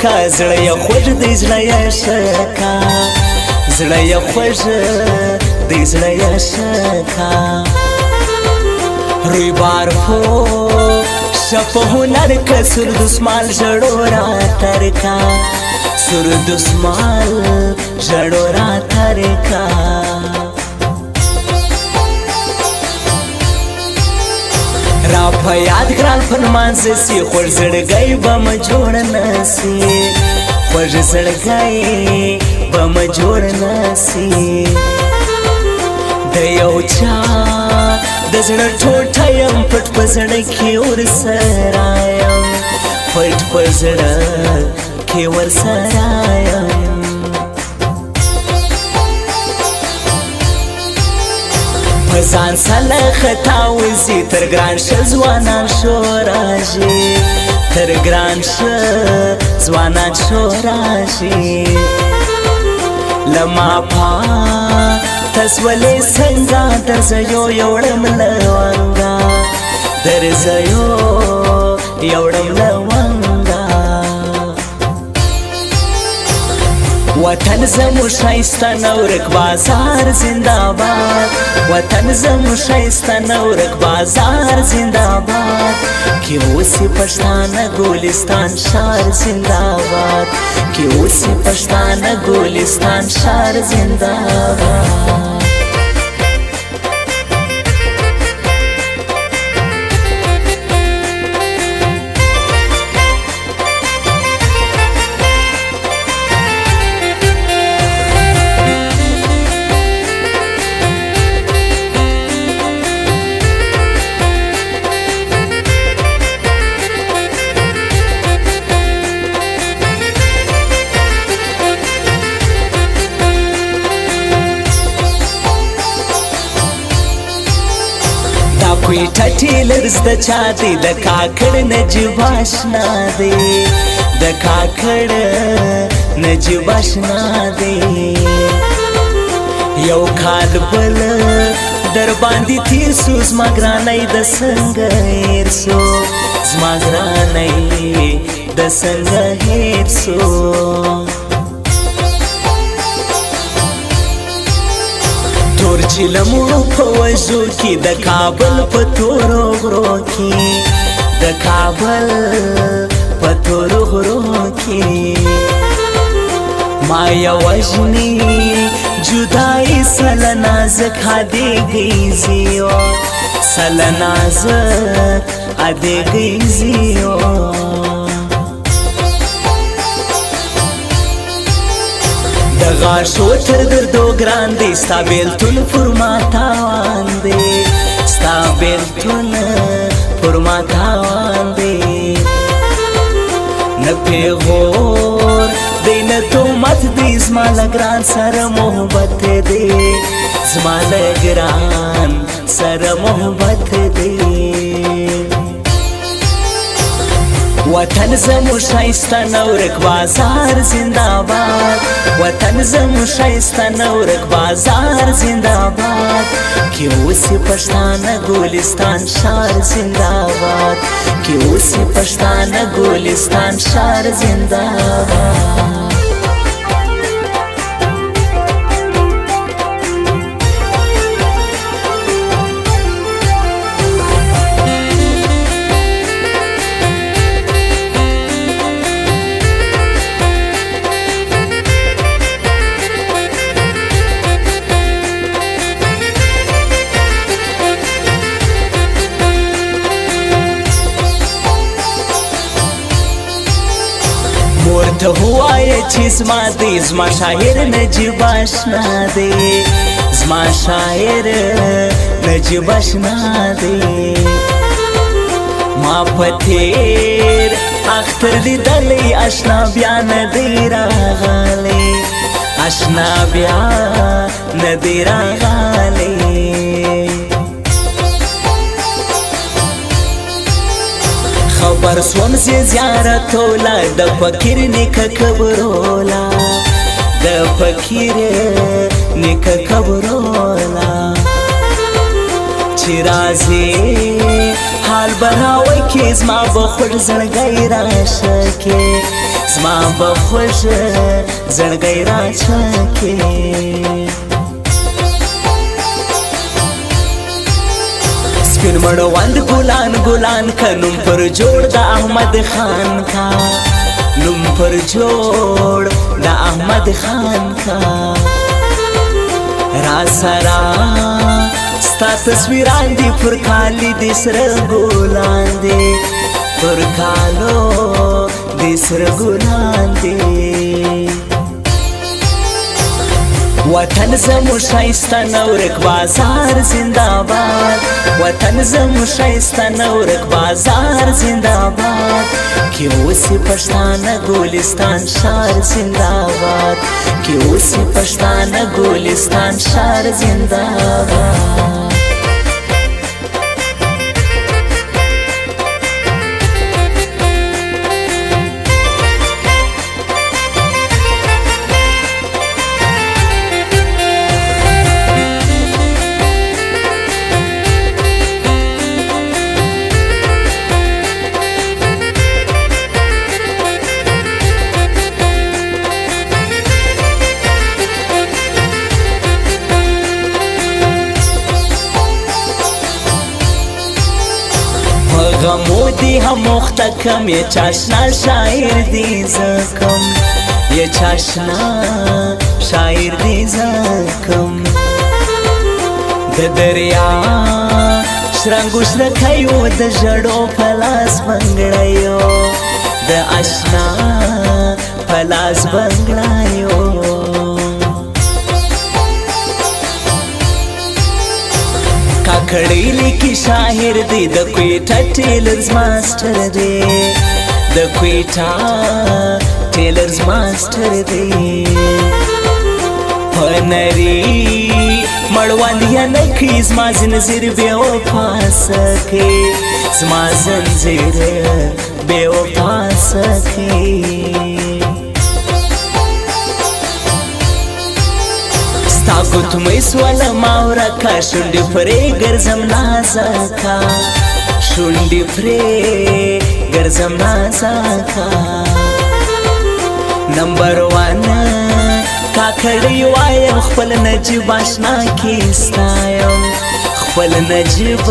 کا زړه یې خوږ دی زړه یې ښه کا زړه یې خوږ دی زړه یې ښه کا روی بار پو شپ هنر که سر دسمال ژړو را تر کا سر دسمال ژړو را تر کا را په یاد ګران په نمانځه سي خوږ زړګی به مه جوړ نه سي خوږ زړګی به مه جوړ نه سي د یو چا د زړه ټوټه یم پټ په زړه کې ورسره یم پټ په زړه کې ورسره یم په ځان سله خطا وځي تر ګران شه ځوانان شو راشي تر ګران شه ځوانان شو راشي له ما تسولې څنګه درځو یوړم لونګا درځو یوړم لونګا وطن زمو شایسته نورک بازار زنده‌باد وطن زمو شایسته نورک بازار زنده‌باد کې اوسې پښتانه ګلستان شهر زنده‌باد کې اوسې پښتانه ګلستان شهر زنده‌باد کویټه ټیلرز د چا دی د کاکړ نجیب اشنا دی د کاکړ نجیب اشنا دی یو کال بل در باندې تیر سو زما ګرانۍ د څنګه هېر سو زما ګرانۍ د څنګه هېر سو تور چې لمړو په وژو کې د کابل په تورو غرو کې د کابل په تورو غرو کې ما یې وژني جدایي سله نازک هدیږي زیو سله نازک هدیږي زیو غاښو تر دردو ګران دی ستا بیلتون پر ما تاوان دی ستا بیلتون پر ما تاوان دی نه پیغور دی نه تهمت دی زما له ګران سره محبت دی زما له ګران سره محبت دی وطن زمو شایسته نورک بازار زنده‌باد وطن زمو شایسته نورک بازار زنده‌باد کې اوسې پښتانه ګلستان شهر زنده‌باد کې اوسې پښتانه ګلستان شهر زنده‌باد ته ووایه چې زما دی زما شاعر نجیب اشنا دی زما شاعر نجیب اشنا دی ما په تیر اختر لیدلی اشنا بیا نه دی راغلی اشنا بیا نه دی راغلی خبر سوم زی زیارتولا د فقیر نیکه قبرولا د فقیر نیکه قبرولا چې راځي حال براوي کې زما بخور زړګی راشه کې زما به خوږه زړګی راچکې سپین مړوند ګلان ګلان که نوم پر جوړ د احمد خان کا نوم پر جوړ د احمد خان کا را سره ستا تصویران دي پر کالی د سره ګلان دي پر کالو د سره ګلان دي وطن زمو شایسته نورک بازار زنده‌باد وطن زمو شایسته نورک بازار زنده‌باد کې اوسې پښتانه ګلستان ښار زنده‌باد کې اوسې پښتانه ګلستان ښار زنده‌باد غمو دی هم مختکم یه چاشنا شاعر دی زکم یه چاشنا شاعر دی زکم د دریا شرنګوش لکیو د ژړو پلاس بنګړیو د اشنا پلاس بنګړیو کاکړی لیکي شاعر دی د کویټه ټیلرز ماسټر دی د کویټه ټیلرز ماسټر دی په نری مړوند یا نکي زما زنځیر بې وفا سکي زما زنځیر بې وفا سکي ستا ګوتمۍ سوله ما ورکه شونډې پرې ګرځم نازکه شونډې پرې ګرځم نازکه نمبر وان کاکړی وایم خپل نجیب اشنا کې ستایم خپل نجیب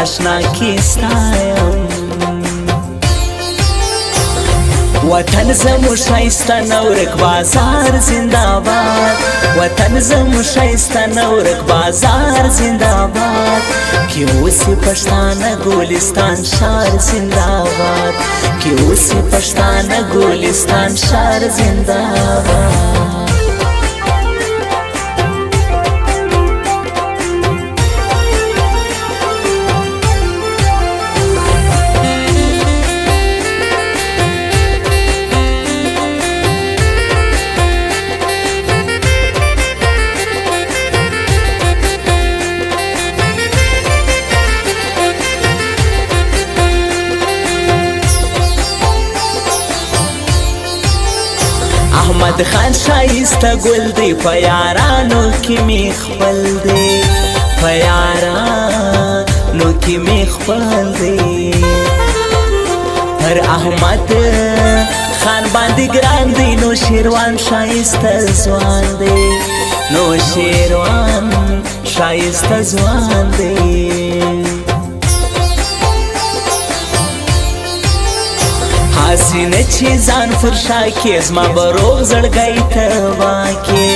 اشنا کې ستایم وطن زمو شایسته نورک بازار زنده‌باد وطن زمو شایسته نورک بازار زنده‌باد کې اوسې پښتانه ګلستان ښار زنده‌باد کې اوسې پښتانه ګلستان ښار زنده‌باد احمد خان شایسته ګل دی په یارانو کې می خپل دی په یارانو کې می خپل دی پر احمد خان باندې ګران دی نو شیروان شایسته ځوان دی نو شیروان شایسته ځوان دی حسینه چې ځان فرشا کې زما بروغ زړګی تبا کې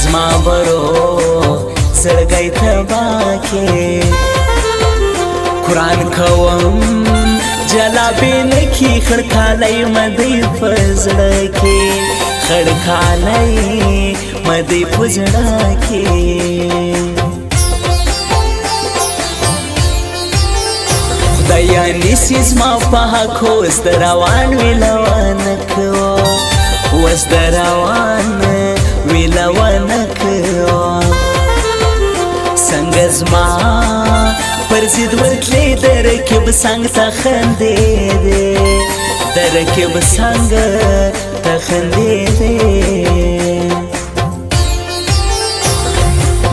زما بروغ زړګی تبا کې قرآن کوم جلابې نکي خړکالی مدی په زړه کې خړکالی مدی په زړه کې خدایا نیسی زما په حق اوس د روان ویلونه کوه اوس د روان ویلونه کوه څنګه زما پر ضد ورتلې د رکب څنګ ته خندېدې د رکب څنګ ته خندېدې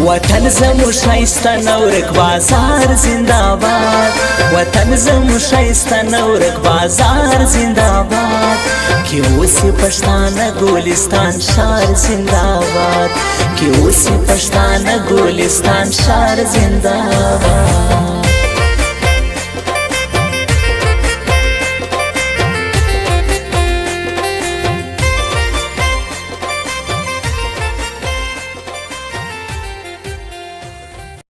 वतन जमु शाइस्ता नौरक बाजार जिंदाबाद, वतन जमु शाइस्ता नौरक बाजार जिंदाबाद, क्यों से पछताना गुलिस्तान शहर जिंदाबाद, क्यों से पछताना गुलिस्तान शहर जिंदाबाद।